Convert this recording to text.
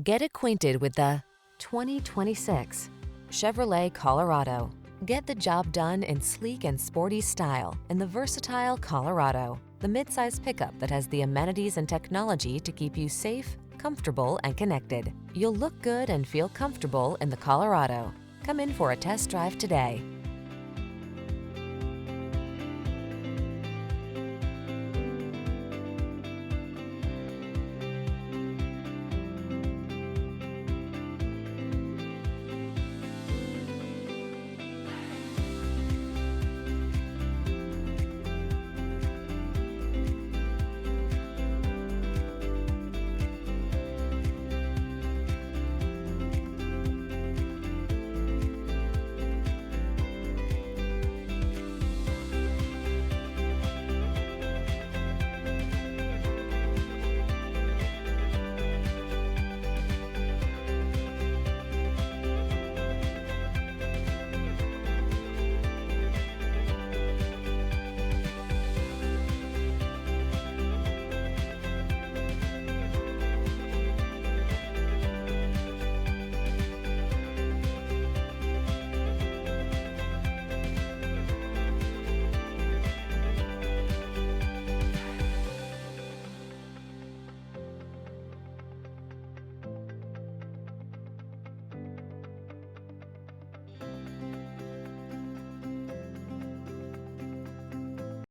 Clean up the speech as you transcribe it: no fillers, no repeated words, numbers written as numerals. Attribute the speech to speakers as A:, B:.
A: Get acquainted with the 2026 Chevrolet Colorado. Get the job done in sleek and sporty style in the versatile Colorado, the midsize pickup that has the amenities and technology to keep you safe, comfortable, and connected. You'll look good and feel comfortable in the Colorado. Come in for a test drive today.